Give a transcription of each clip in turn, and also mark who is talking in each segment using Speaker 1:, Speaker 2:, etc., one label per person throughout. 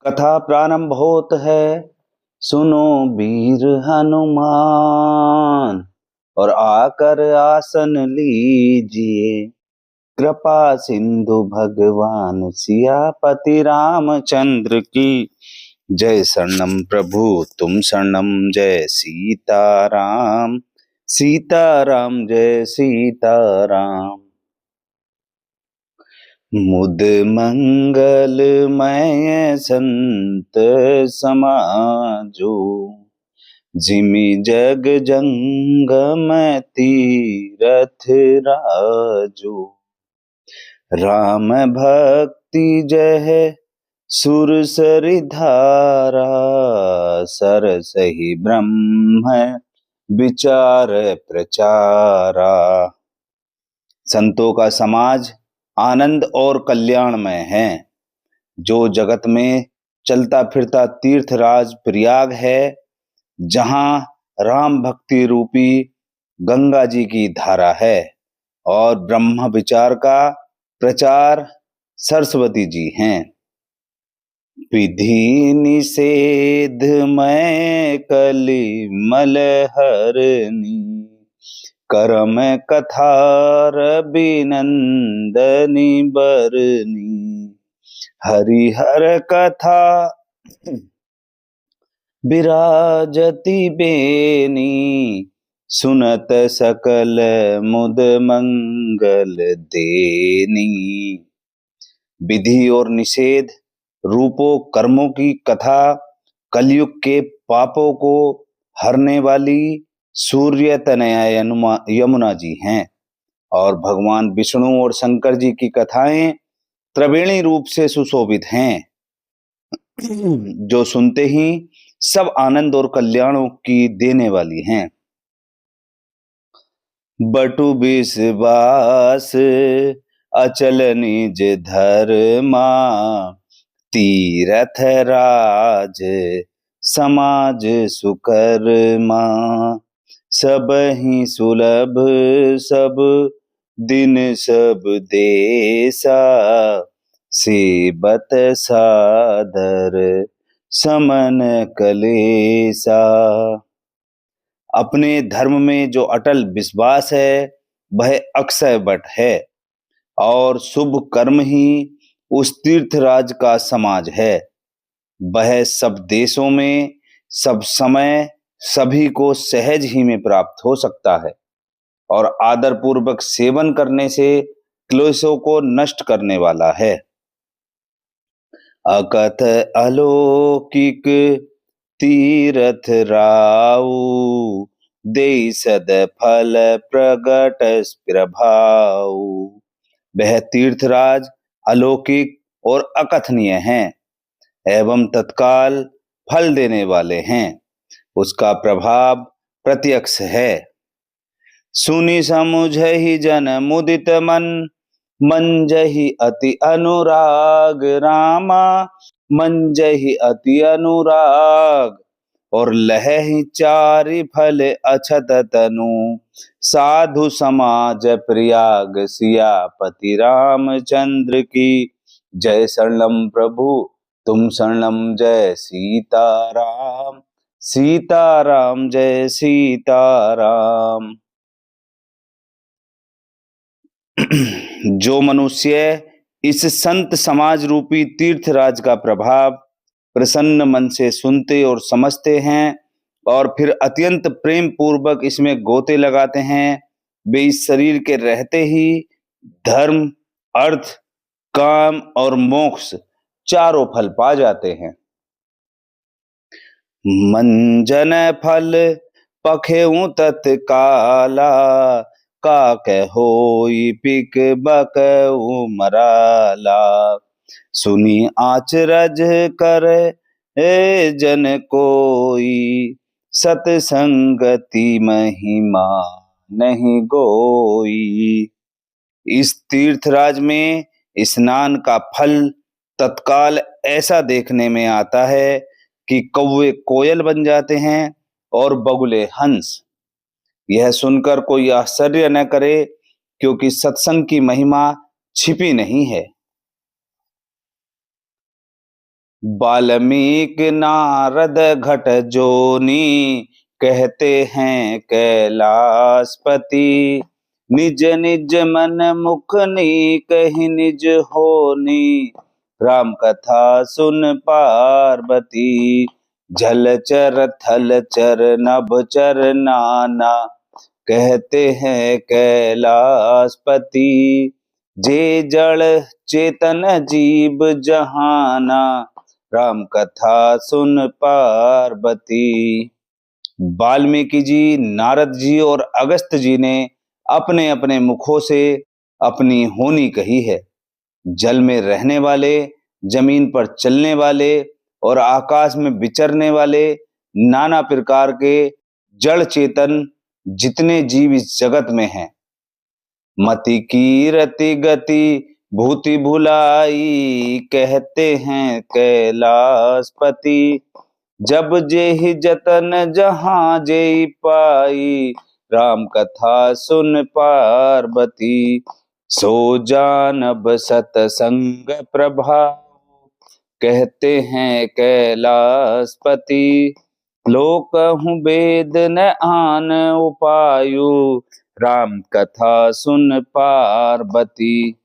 Speaker 1: कथा प्रारंभ होत है, सुनो वीर हनुमान, और आकर आसन लीजिए। कृपा सिंधु भगवान सियापति रामचंद्र की जय। शरणम प्रभु तुम शरणम, जय सीताराम सीताराम जय सीताराम। मुद मंगलमय संत समाजो, जिमि जग जंगम तीरथ राजो। राम भक्ति जह सुर सरि धारा, सरसहि ब्रह्म विचार प्रचारा। संतों का समाज आनंद और कल्याणमय है। जो जगत में चलता फिरता तीर्थराज प्रयाग है, जहां राम भक्ति रूपी गंगा जी की धारा है और ब्रह्म विचार का प्रचार सरस्वती जी हैं। विधि निषेध मैं कलि मल हरनी, करम कथार बिनंदनी बरनी। हरिहर कथा विराजति बेनी, सुनत सकल मुद मंगल देनी। विधि और निषेध रूपों कर्मों की कथा कलयुग के पापों को हरने वाली सूर्य तनया यमुना जी हैं, और भगवान विष्णु और शंकर जी की कथाएं त्रिवेणी रूप से सुशोभित हैं, जो सुनते ही सब आनंद और कल्याणों की देने वाली हैं। बटु विश्वास अचल निज धर्मा, तीरथ राज समाज सुकर्मा। सब ही सुलभ सब दिन सब देसा, सेबत सादर समन कलेसा। अपने धर्म में जो अटल विश्वास है वह अक्षय वट है, और शुभ कर्म ही उस तीर्थराज का समाज है। वह सब देशों में सब समय सभी को सहज ही में प्राप्त हो सकता है, और आदर पूर्वक सेवन करने से क्लेशों को नष्ट करने वाला है। अकथ अलौकिक तीरथ राऊ, देई सद फल प्रगट प्रभाऊ। वह तीर्थराज अलौकिक और अकथनीय हैं एवं तत्काल फल देने वाले हैं। उसका प्रभाव प्रत्यक्ष है। सुनि समुझहि जन मुदित मन, मंजहि अति अनुराग रामा। मंजहि अति अनुराग, और लहहि चारि फल अछत तनु। साधु समाज प्रयाग सियापति रामचंद्र की जय। शरणम प्रभु तुम शरणम, जय सीताराम सीताराम जय सीताराम। जो मनुष्य इस संत समाज रूपी तीर्थराज का प्रभाव प्रसन्न मन से सुनते और समझते हैं, और फिर अत्यंत प्रेम पूर्वक इसमें गोते लगाते हैं, वे इस शरीर के रहते ही धर्म, अर्थ, काम और मोक्ष चारों फल पा जाते हैं। मंजन फल पखेऊ तत्काला, का होई पिक बकऊ मराला। सुनी आचरज कर ए जन कोई, सतसंगति महिमा नहीं गोई। इस तीर्थराज में स्नान का फल तत्काल ऐसा देखने में आता है कि कौवे कोयल बन जाते हैं और बगुले हंस। यह सुनकर कोई आश्चर्य न करे, क्योंकि सत्संग की महिमा छिपी नहीं है। वाल्मीकि नारद घट जोनी, कहते हैं कैलाशपति। निज निज मन मुख नी, कही निज होनी, राम कथा सुन पार्वती। जलचर थलचर नभचर नाना, कहते हैं कैलाशपति। जे जड़ चेतन जीव जहाना, राम कथा सुन पार्वती। वाल्मीकि जी, नारद जी और अगस्त्य जी ने अपने अपने मुखों से अपनी होनी कही है। जल में रहने वाले, जमीन पर चलने वाले और आकाश में विचरने वाले नाना प्रकार के जड़ चेतन जितने जीव इस जगत में हैं, मति की रति गति भूति भुलाई, कहते हैं कैलाशपति। जब जेहि जतन जहां जेहि पाई, राम कथा सुन पार्वती। सो जानब सतसंग प्रभाव, कहते हैं कैलाशपति। लोकहु वेद न आन उपायु, राम कथा सुन पार्वती।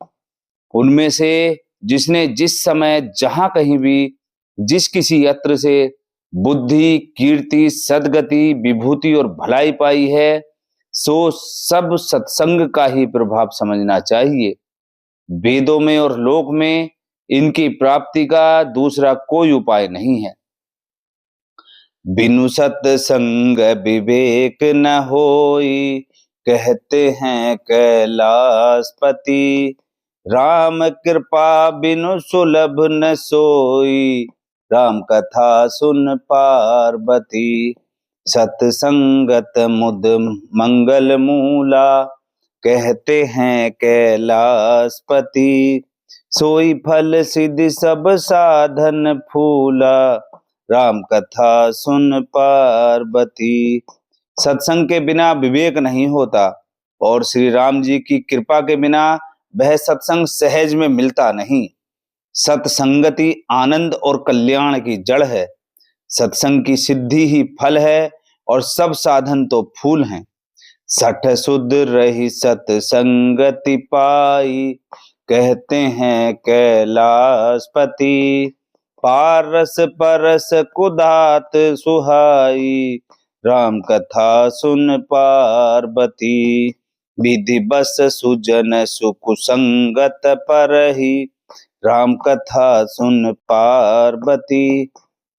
Speaker 1: उनमें से जिसने जिस समय जहां कहीं भी जिस किसी यत्र से बुद्धि, कीर्ति, सद्गति, विभूति और भलाई पाई है, सो सब सत्संग का ही प्रभाव समझना चाहिए। वेदों में और लोक में इनकी प्राप्ति का दूसरा कोई उपाय नहीं है। बिनु सत्संग विवेक न होई, कहते हैं कैलाशपति। राम कृपा बिनु सुलभ न सोई, राम कथा सुन पार्वती। सत्संगत मुद मंगल मूला, कहते हैं कैलाशपति। सोई फल सिद्धि सब साधन फूला, राम कथा सुन पार्वती। सत्संग के बिना विवेक नहीं होता और श्री राम जी की कृपा के बिना वह सत्संग सहज में मिलता नहीं। सत्संगति आनंद और कल्याण की जड़ है। सत्संग की सिद्धि ही फल है और सब साधन तो फूल हैं। सठ सुध रही सत्संगति पाई, कहते हैं कैलाशपति। पारस परस कुदात सुहाई, राम कथा सुन पार्वती। विधि बस सुजन सुख संगत परहि, राम कथा सुन पार्वती।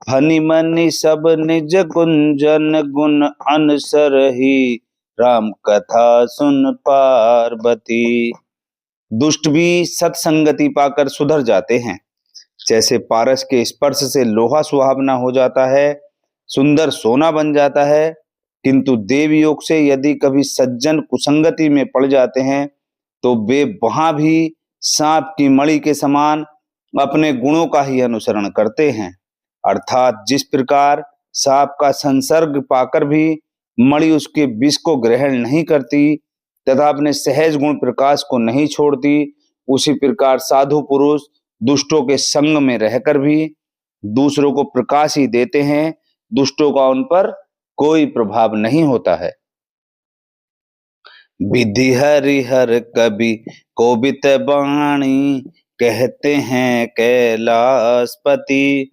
Speaker 1: फनि मनि सब निज गुंजन गुण अनसरहि, राम कथा सुन पार्वती। दुष्ट भी सत्संगति पाकर सुधर जाते हैं। जैसे पारस के स्पर्श से लोहा सुहावना हो जाता है, सुंदर सोना बन जाता है, किंतु देव योग से यदि कभी सज्जन कुसंगति में पड़ जाते हैं तो वे वहां भी सांप की मणि के समान अपने गुणों का ही अनुसरण करते हैं। अर्थात जिस प्रकार सांप का संसर्ग पाकर भी मणि उसके विष को ग्रहण नहीं करती तथा अपने सहज गुण प्रकाश को नहीं छोड़ती, उसी प्रकार साधु पुरुष दुष्टों के संग में रहकर भी दूसरों को प्रकाश ही देते हैं, दुष्टों का उन पर कोई प्रभाव नहीं होता है। विधि हरिहर कवि कोबित बाणी, कहते हैं कैलाशपति।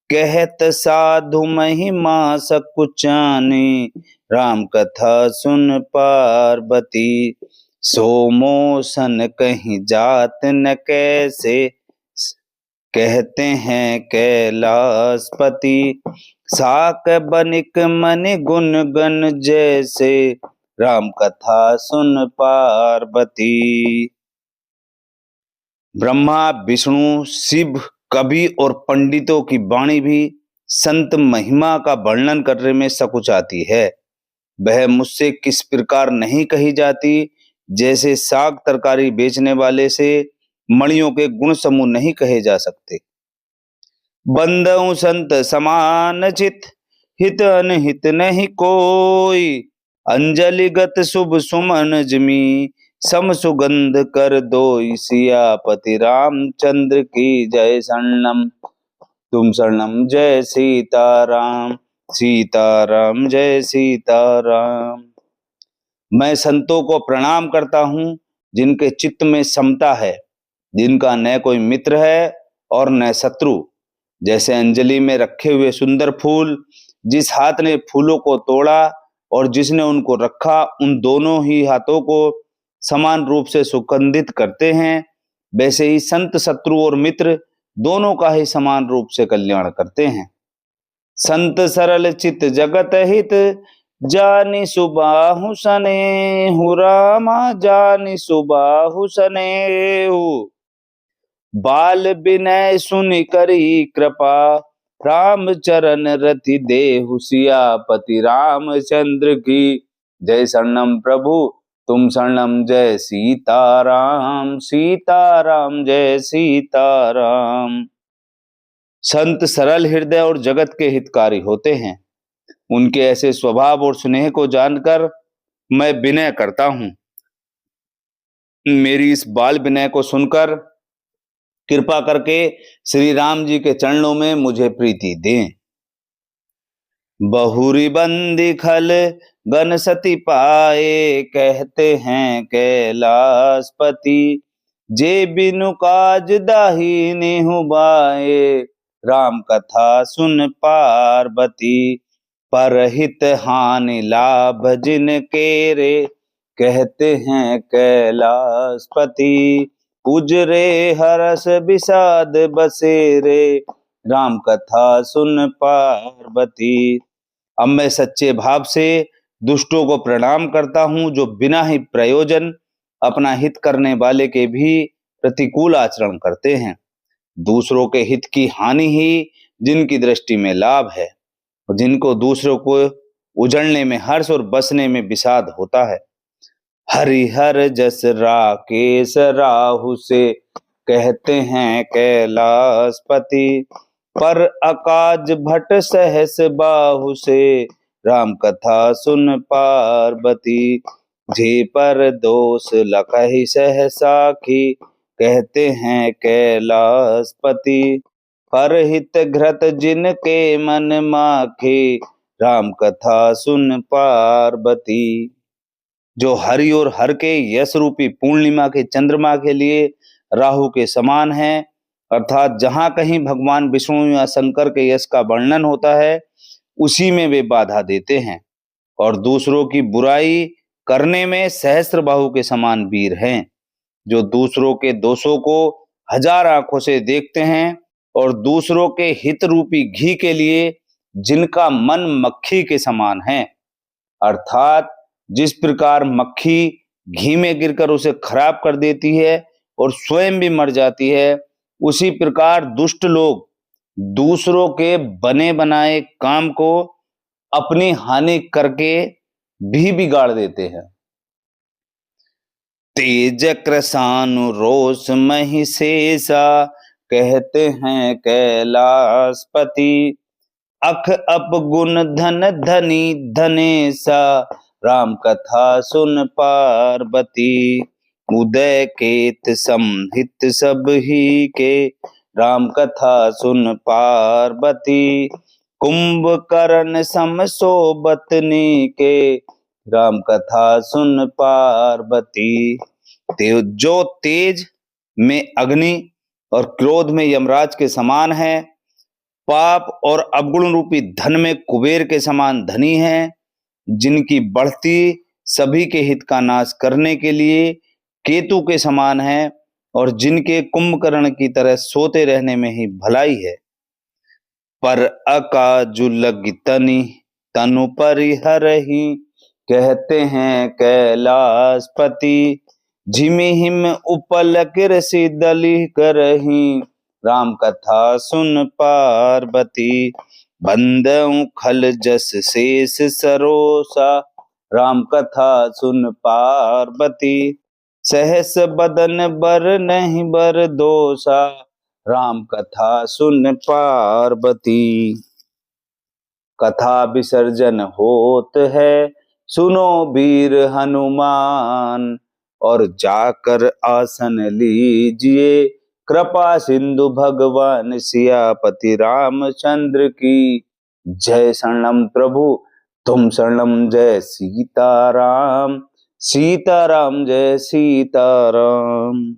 Speaker 1: कहत साधु महिमा सकुचानी, राम कथा सुन पार्वती। सोमोसन कहीं जात न कैसे, कहते हैं कैलाशपति। साक बनिक मन गुण गण जैसे, राम कथा सुन पार्वती। ब्रह्मा, विष्णु, शिव, कवि और पंडितों की वाणी भी संत महिमा का वर्णन करने में सकुचाती है। वह मुझसे किस प्रकार नहीं कही जाती, जैसे साग तरकारी बेचने वाले से मणियों के गुण समूह नहीं कहे जा सकते। बंदऊ संत समान चित, हित अनहित नहीं कोई। अंजलिगत शुभ सुमन जमी, सम सुगंध कर दोई। सियापति रामचंद्र की जय शरणम। तुम शरणम जय सीताराम, सीताराम जय सीताराम। मैं संतों को प्रणाम करता हूँ जिनके चित्त में समता है, जिनका न कोई मित्र है और न शत्रु। जैसे अंजलि में रखे हुए सुंदर फूल, जिस हाथ ने फूलों को तोड़ा और जिसने उनको रखा, उन दोनों ही हाथों को समान रूप से सुगंधित करते हैं, वैसे ही संत शत्रु और मित्र दोनों का ही समान रूप से कल्याण करते हैं। संत सरल चित जगत हित, जानि सुबाहु सनेहु रामा, जानि सुबाहु सनेहु। बाल विनय सुनि करी कृपा, राम चरण रति देहु सियापति रामचंद्र की। जय शरणम प्रभु तुम शरणम जय सीताराम, सीताराम जय सीताराम। संत सरल हृदय और जगत के हितकारी होते हैं। उनके ऐसे स्वभाव और स्नेह को जानकर मैं विनय करता हूं। मेरी इस बाल विनय को सुनकर कृपा करके श्री राम जी के चरणों में मुझे प्रीति दें। बहुरी बंदी खल गन सती पाए, कहते हैं कैलाशपति। जे बिनु काज दाही नेहु बाए, राम कथा सुन पार्वती। परहित हानि लाभ जिन केरे, कहते हैं कैलाशपति। उजरे हरस विषाद बसेरे, राम कथा सुन पार्वती। अब मैं सच्चे भाव से दुष्टों को प्रणाम करता हूं, जो बिना ही प्रयोजन अपना हित करने वाले के भी प्रतिकूल आचरण करते हैं। दूसरों के हित की हानि ही जिनकी दृष्टि में लाभ है, जिनको दूसरों को उजड़ने में हर्ष और बसने में विषाद होता है। हरिहर जस राकेश राहु से, कहते हैं कैलाशपति। पर अकाज भट सहस बाहु से, राम कथा सुन पार्वती। जे पर दोष लखहि सहसाखी, कहते हैं कैलाशपति। परहित घृत जिनके मन माखे, राम कथा सुन पार्वती। जो हरि और हर के यश रूपी पूर्णिमा के चंद्रमा के लिए राहु के समान है, अर्थात जहां कहीं भगवान विष्णु या शंकर के यश का वर्णन होता है, उसी में वे बाधा देते हैं। और दूसरों की बुराई करने में सहस्त्र बाहु के समान वीर हैं, जो दूसरों के दोषों को हजार आंखों से देखते हैं और दूसरों के हित रूपी घी के लिए जिनका मन मक्खी के समान है। अर्थात जिस प्रकार मक्खी घी में गिरकर उसे खराब कर देती है और स्वयं भी मर जाती है, उसी प्रकार दुष्ट लोग दूसरों के बने बनाए काम को अपनी हानि करके भी बिगाड़ देते हैं। तेज कृसानु रोष महिषेषा, कहते हैं कैलाशपति। अख अपगुण धन धनी धनेसा, राम कथा सुन पार्वती। उदय केत समहित सब ही के, राम कथा सुन पार्वती। कुंभकर्ण सम सोबतनी के, राम कथा सुन पार्वती। जो तेज में अग्नि और क्रोध में यमराज के समान है, पाप और अवगुण रूपी धन में कुबेर के समान धनी है, जिनकी बढ़ती सभी के हित का नाश करने के लिए केतु के समान है, और जिनके कुंभकर्ण की तरह सोते रहने में ही भलाई है। पर अकाजुलग तनि तनु परिहरहि, कहते हैं कैलाशपति। झिमि हिम उपल कृषि दलि करहि, राम कथा सुन पार्वती। बंदउ खल जस शेष सरोसा, राम कथा सुन पार्वती। सहस बदन बर नहीं बर दोषा, राम कथा सुन पार्वती। कथा विसर्जन होत है, सुनो वीर हनुमान। और जाकर आसन लीजिए, कृपा सिंधु भगवान सियापति रामचंद्र की जय। शरणम प्रभु तुम शरणम, जय सीताराम, सीताराम जय सीताराम।